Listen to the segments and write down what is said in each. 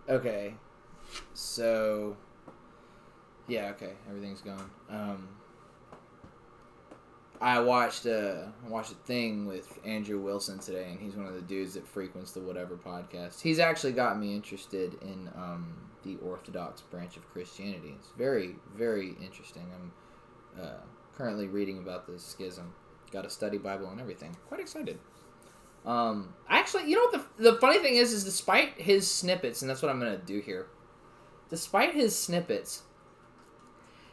Okay. So, yeah, okay, everything's going. I watched a thing with Andrew Wilson today, and he's one of the dudes that frequents the Whatever podcast. He's actually got me interested in the Orthodox branch of Christianity. It's very, very interesting. I'm currently reading about the schism. Got a study Bible and everything. Quite excited. Actually, you know what the funny thing is despite his snippets, and that's what I'm going to do here, despite his snippets,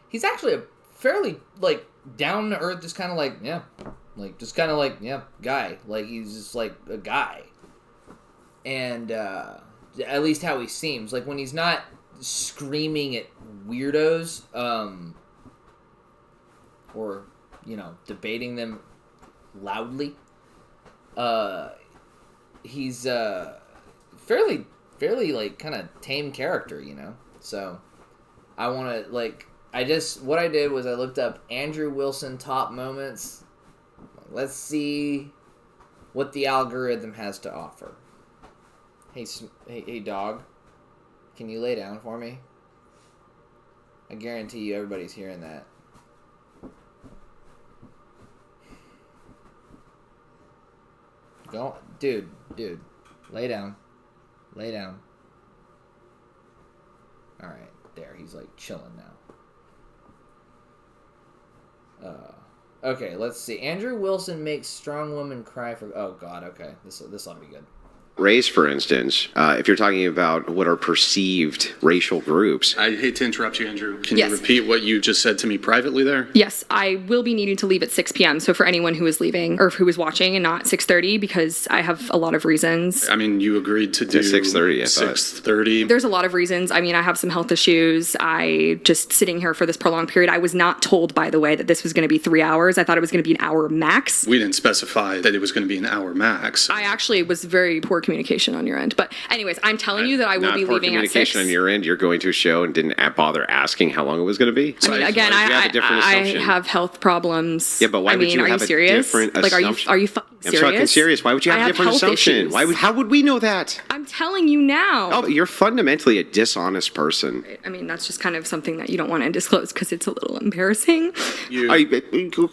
he's actually a fairly, like, down-to-earth, just kind of like, yeah, like, just kind of like, yeah, guy. Like, he's just, like, a guy. And, at least how he seems. Like, when he's not screaming at weirdos, or, you know, debating them loudly, he's fairly like kind of tame character, you know. So I want to what I did was I looked up Andrew Wilson top moments. Let's see what the algorithm has to offer. Hey dog, can you lay down for me? I guarantee you everybody's hearing that. Go, dude, lay down. All right, there, he's like chilling now. Okay, let's see. Andrew Wilson makes strong woman cry for. Oh God, okay, this ought to be good. Race, for instance, if you're talking about what are perceived racial groups. I hate to interrupt you, Andrew. Can you repeat what you just said to me privately there? Yes, I will be needing to leave at 6 p.m. So for anyone who is leaving or who is watching and not 6:30, because I have a lot of reasons. I mean, you agreed to do 6:30. 6:30. There's a lot of reasons. I mean, I have some health issues. I just sitting here for this prolonged period. I was not told, by the way, that this was going to be 3 hours. I thought it was going to be an hour max. We didn't specify that it was going to be an hour max. I actually was very poor communication on your end. But anyways, I'm telling you that I will be leaving at 6. Communication on your end. You're going to a show and didn't bother asking how long it was going to be. I mean, again, I have health problems. Yeah, but why would you have a different assumption? Like, are you fucking serious? I'm fucking serious. Why would you have a different assumption? How would we know that? I'm telling you now. Oh, you're fundamentally a dishonest person. I mean, that's just kind of something that you don't want to disclose because it's a little embarrassing. Are you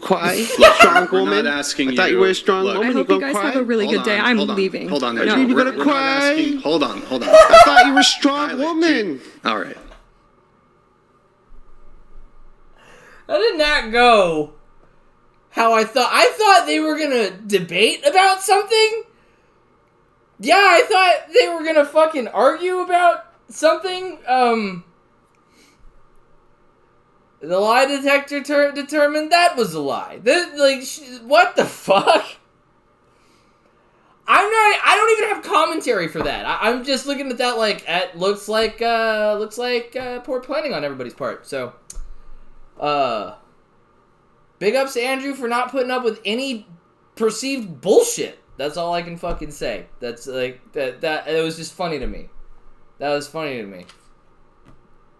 quiet? Strong woman? I thought you were a strong woman. I hope you guys have a really good day. I'm leaving. Hold on. No, you're going to cry. Hold on. I thought you were a strong woman. All right. I did not go how I thought. I thought they were gonna debate about something. Yeah, I thought they were gonna fucking argue about something. The lie detector determined that was a lie. What the fuck? I don't even have commentary for that. I'm just looking at that looks like poor planning on everybody's part. So, big ups to Andrew for not putting up with any perceived bullshit. That's all I can fucking say. That's that it was just funny to me. That was funny to me.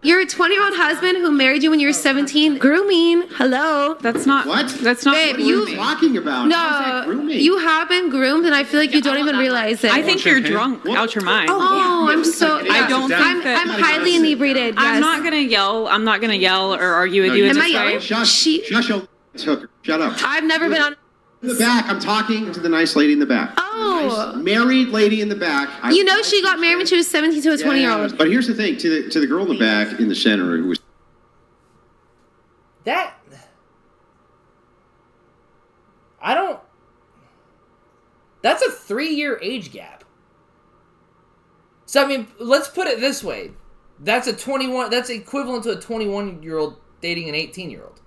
Your 20-year-old husband who married you when you were 17, grooming. Hello. That's not what? That's not. Babe, what are you talking about? No, you have been groomed, and I feel like you don't even realize it. I think you're drunk out your mind. Oh, I'm so. I don't think I'm highly inebriated. Yes. I'm not gonna yell. I'm not gonna yell or argue with you in this way. Shush your hooker. Shut up. I've never been on. In the back. I'm talking to the nice lady in the back. Oh. Nice married lady in the back. You know she got married when she was 17 to a 20-year-old. But here's the thing. To the girl in the back in the center who was... That's a 3-year age gap. So, I mean, let's put it this way. That's equivalent to a 21-year-old dating an 18-year-old.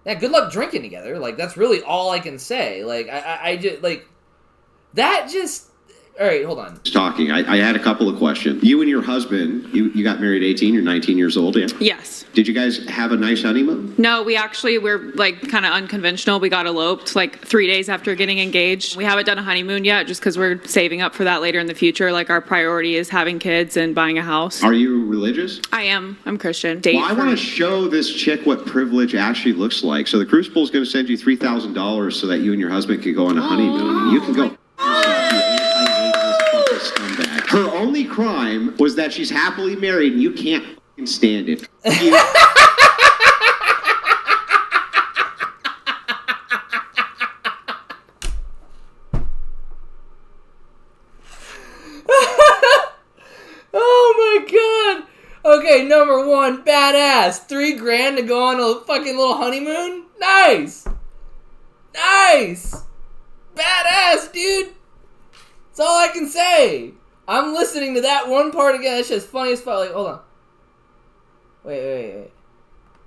Yeah, good luck drinking together. Like, that's really all I can say. Like, I just, like, that just... All right, hold on. Talking. I had a couple of questions. You and your husband, you got married at 18, you're 19 years old, yeah? Yes. Did you guys have a nice honeymoon? No, we're like kind of unconventional. We got eloped like 3 days after getting engaged. We haven't done a honeymoon yet just because we're saving up for that later in the future. Like our priority is having kids and buying a house. Are you religious? I am. I'm Christian. Well, I want to show this chick what privilege actually looks like. So the Crucible is going to send you $3,000 so that you and your husband can go on a honeymoon. And you can go... only crime was that she's happily married and you can't fucking stand it. Oh my god! Okay, number one, badass. $3,000 to go on a fucking little honeymoon? Nice! Nice! Badass, dude! That's all I can say. I'm listening to that one part again. That's just funny as fuck. Like, hold on. Wait.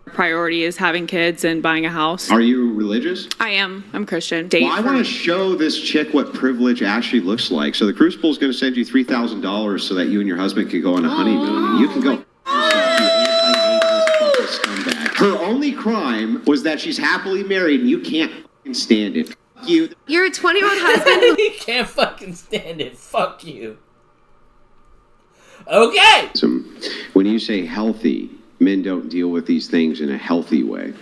Priority is having kids and buying a house. Are you religious? I am. I'm Christian. Well, I want to show this chick what privilege actually looks like. So the Crucible is going to send you $3,000 so that you and your husband can go on a honeymoon. And you can go scumbag. Her only crime was that she's happily married and you can't fucking stand it. You. You're a 20-year-old husband who... He can't fucking stand it. Fuck you. Okay! When you say healthy, men don't deal with these things in a healthy way.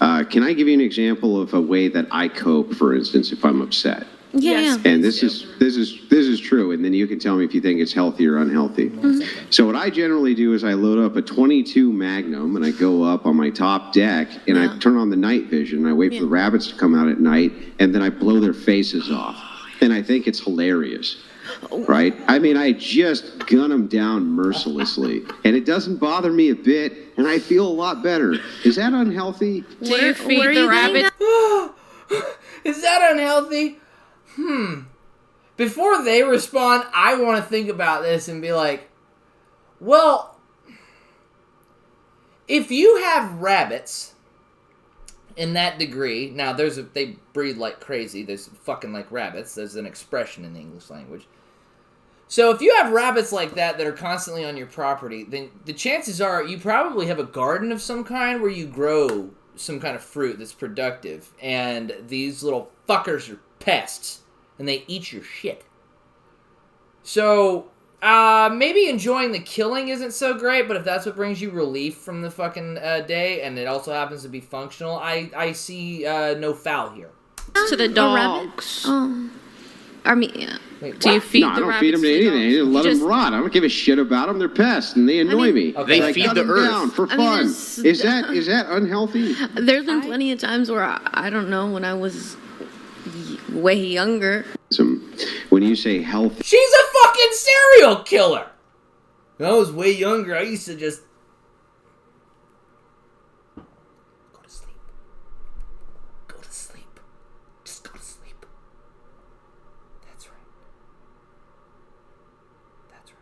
Can I give you an example of a way that I cope, for instance, if I'm upset? Yeah. And this is true, and then you can tell me if you think it's healthy or unhealthy. Mm-hmm. So what I generally do is I load up a 22 Magnum and I go up on my top deck and I turn on the night vision and I wait for the rabbits to come out at night and then I blow their faces off. And I think it's hilarious. Right? I mean, I just gun them down mercilessly and it doesn't bother me a bit and I feel a lot better. Is that unhealthy? Do you feed the rabbit? Is that unhealthy? Before they respond, I want to think about this and be like, well, if you have rabbits in that degree, now they breed like crazy. There's fucking like rabbits. There's an expression in the English language. So if you have rabbits like that are constantly on your property, then the chances are you probably have a garden of some kind where you grow some kind of fruit that's productive. And these little fuckers are pests. And they eat your shit. So, maybe enjoying the killing isn't so great, but if that's what brings you relief from the fucking day, and it also happens to be functional, I see no foul here. To the dogs. Oh. I mean, yeah. Wait, do you feed no, I don't feed them to anything. I let them rot. I don't give a shit about them. They're pests, and they annoy me. Okay. They feed the earth. Down for fun. Is that unhealthy? There's been plenty of times where I don't know, when I was way younger. When you say healthy, She's a fucking serial killer! When I was way younger, I used to just go to sleep. Go to sleep. Just go to sleep. That's right. That's right.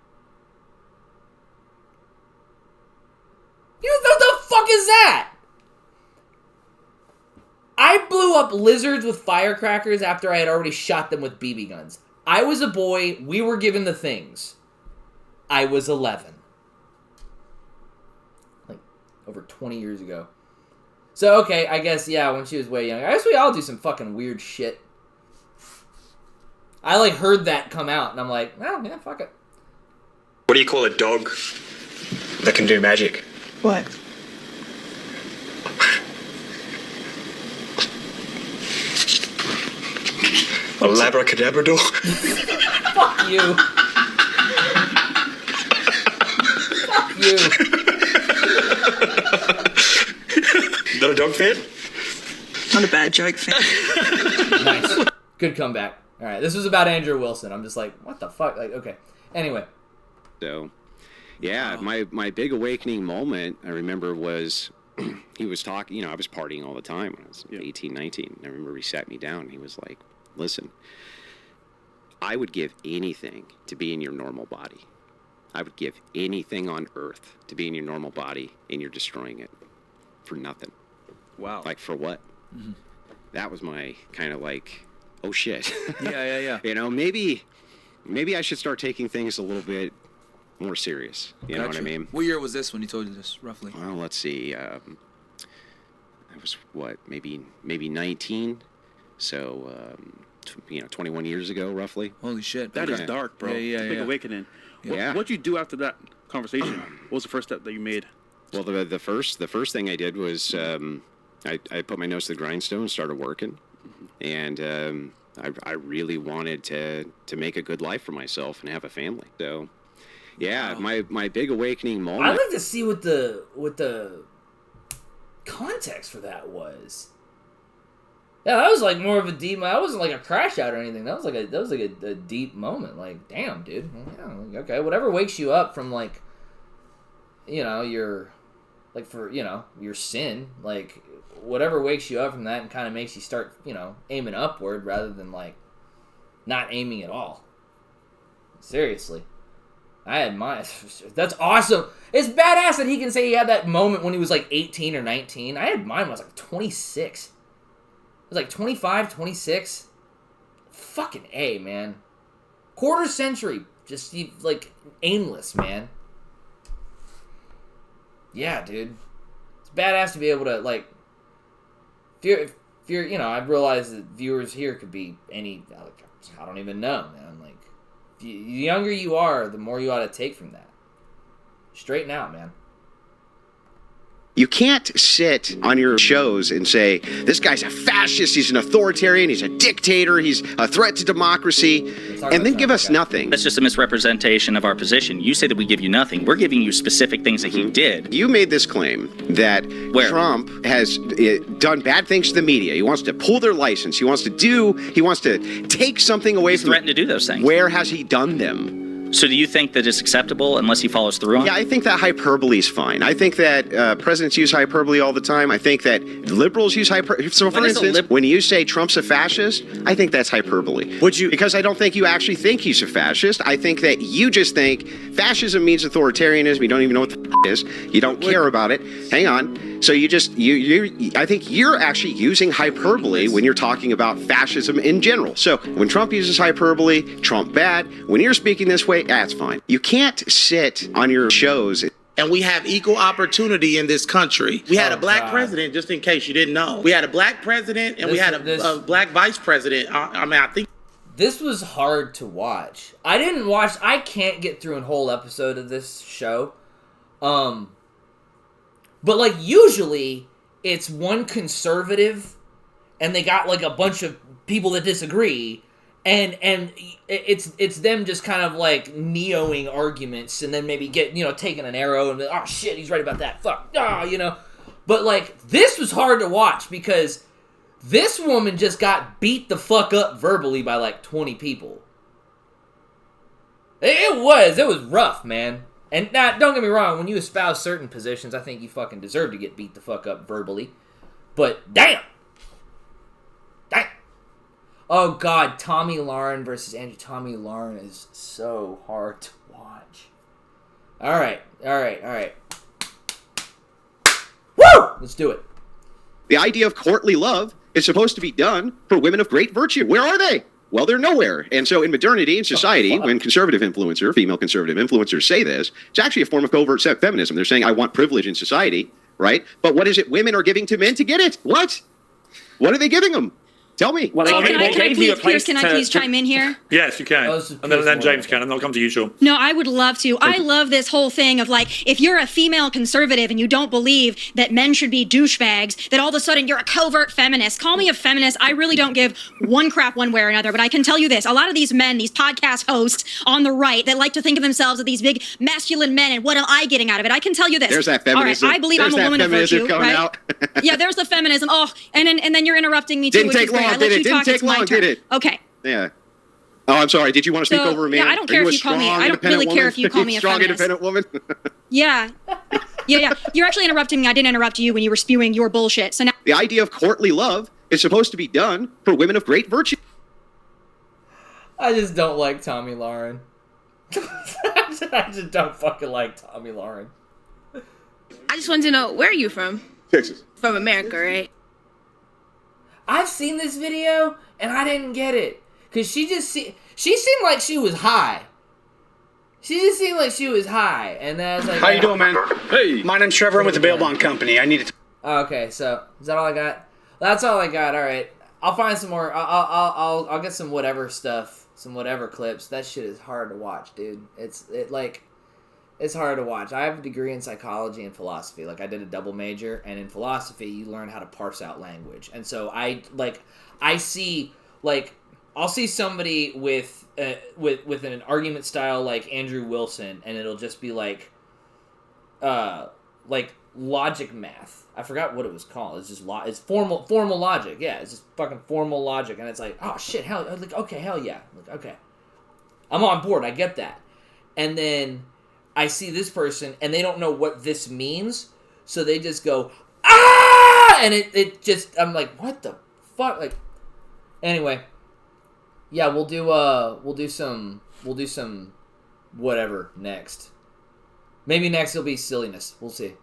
You know, what the fuck is that? I blew up lizards with firecrackers after I had already shot them with BB guns. I was a boy. We were given the things. I was 11. Like, over 20 years ago. So, okay, I guess, yeah, when she was way younger. I guess we all do some fucking weird shit. I, like, heard that come out, and I'm like, oh, yeah, fuck it. What do you call a dog that can do magic? What? A labracadabrador? Fuck you. Fuck you. Not a dog fan? Not a bad joke, fan. Nice. Good comeback. All right, this was about Andrew Wilson. I'm just like, what the fuck? Like, okay. Anyway. So, yeah, my big awakening moment, I remember, was he was talking, I was partying all the time when I was 18, 19. I remember he sat me down and he was like, listen, I would give anything to be in your normal body. I would give anything on earth to be in your normal body, and you're destroying it for nothing. Wow. Like, for what? Mm-hmm. That was my kind of like, oh shit. Yeah. Maybe I should start taking things a little bit more serious. You know what I mean? What year was this when he told you this, roughly? Well, let's see. I was, maybe 19. So, 21 years ago, roughly. Holy shit. That is dark, bro. Yeah. Big awakening. Yeah. What'd you do after that conversation? What was the first step that you made? Well, the first thing I did was I put my nose to the grindstone, started working, and I really wanted to make a good life for myself and have a family. So, yeah, my big awakening moment. I'd like to see what the context for that was. Yeah, that was like more of a deep. That wasn't like a crash out or anything. That was like a deep moment. Like, damn, dude. Yeah, okay, whatever wakes you up from like, your, like for your sin, like whatever wakes you up from that and kind of makes you start aiming upward rather than like not aiming at all. Seriously, I admire. That's awesome. It's badass that he can say he had that moment when he was like 18 or 19. I had mine when I was like 26. It was like 25, 26. Fucking A, man. Quarter century. Just, like, aimless, man. Yeah, dude. It's badass to be able to, like... If you're, I realize that viewers here could be any... I don't even know, man. Like, the younger you are, the more you ought to take from that. Straighten out, man. You can't sit on your shows and say, this guy's a fascist, he's an authoritarian, he's a dictator, he's a threat to democracy, and then give us nothing. That's just a misrepresentation of our position. You say that we give you nothing. We're giving you specific things that he did. You made this claim that Trump has done bad things to the media. He wants to pull their license. He wants to take something away from them. He's threatened to do those things. Where has he done them? So do you think that it's acceptable unless he follows through on it? Yeah, I think that hyperbole is fine. I think that presidents use hyperbole all the time. I think that liberals use hyperbole. So, for instance, when you say Trump's a fascist, I think that's hyperbole. Would you? Because I don't think you actually think he's a fascist. I think that you just think fascism means authoritarianism. You don't even know what the is. You don't care about it. Hang on. So I think you're actually using hyperbole when you're talking about fascism in general. So when Trump uses hyperbole, Trump bad. When you're speaking this way, that's fine. You can't sit on your shows. And we have equal opportunity in this country. We had a black president, just in case you didn't know. We had a black president and we had a black vice president. I think this was hard to watch. I can't get through a whole episode of this show. But, like, usually it's one conservative and they got, like, a bunch of people that disagree and it's them just kind of, like, neoing arguments and then maybe get, taking an arrow and, oh, shit, he's right about that. Fuck. But, like, this was hard to watch because this woman just got beat the fuck up verbally by, like, 20 people. It was rough, man. And now, don't get me wrong, when you espouse certain positions, I think you fucking deserve to get beat the fuck up verbally. But damn! Damn! Oh god, Tommy Lauren versus Andrew. Tommy Lauren is so hard to watch. Alright. Woo! Let's do it. The idea of courtly love is supposed to be done for women of great virtue. Where are they? Well, they're nowhere. And so in modernity and society, when female conservative influencers say this, it's actually a form of covert feminism. They're saying, I want privilege in society, right? But what is it women are giving to men to get it? What? What are they giving them? Tell me. Well, can I please chime in here? Yes, you can. And then James can, and I'll come to you, Sean. No, I would love to. I love this whole thing of like, if you're a female conservative and you don't believe that men should be douchebags, that all of a sudden you're a covert feminist. Call me a feminist. I really don't give one crap one way or another, but I can tell you this. A lot of these men, these podcast hosts on the right that like to think of themselves as these big masculine men, and what am I getting out of it? I can tell you this. There's that feminism. All right, I believe I'm a woman of virtue, right? Yeah, there's the feminism. Oh, and then you're interrupting me too, Didn't which is great. I let you talk. It's my turn. Okay. Yeah. Oh, I'm sorry. Did you want to speak over me? Yeah, I don't care if you call me. I don't really care if you call me a strong, feminist. independent woman. Yeah. You're actually interrupting me. I didn't interrupt you when you were spewing your bullshit. So now the idea of courtly love is supposed to be done for women of great virtue. I just don't like Tommy Lauren. I just don't fucking like Tommy Lauren. I just wanted to know, where are you from? Texas. From America, right? I've seen this video and I didn't get it because she seemed like she was high. She just seemed like she was high, and then I was like, "How you doing, man? Hey, my name's Trevor. I'm with the Bail Bond Company. I need to." Okay, so is that all I got? That's all I got. All right, I'll find some more. I'll get some whatever stuff, some whatever clips. That shit is hard to watch, dude. It's hard to watch. I have a degree in psychology and philosophy. Like, I did a double major, and in philosophy, you learn how to parse out language. And so I see, like, I'll see somebody with an argument style like Andrew Wilson, and it'll just be like logic math. I forgot what it was called. It's just it's formal logic. Yeah, it's just fucking formal logic, and it's like, oh shit, hell, like okay, hell yeah, like okay, I'm on board. I get that, and then I see this person, and they don't know what this means, so they just go ah, and it just I'm like, what the fuck, like. Anyway, yeah, we'll do some whatever next. Maybe next it'll be silliness. We'll see.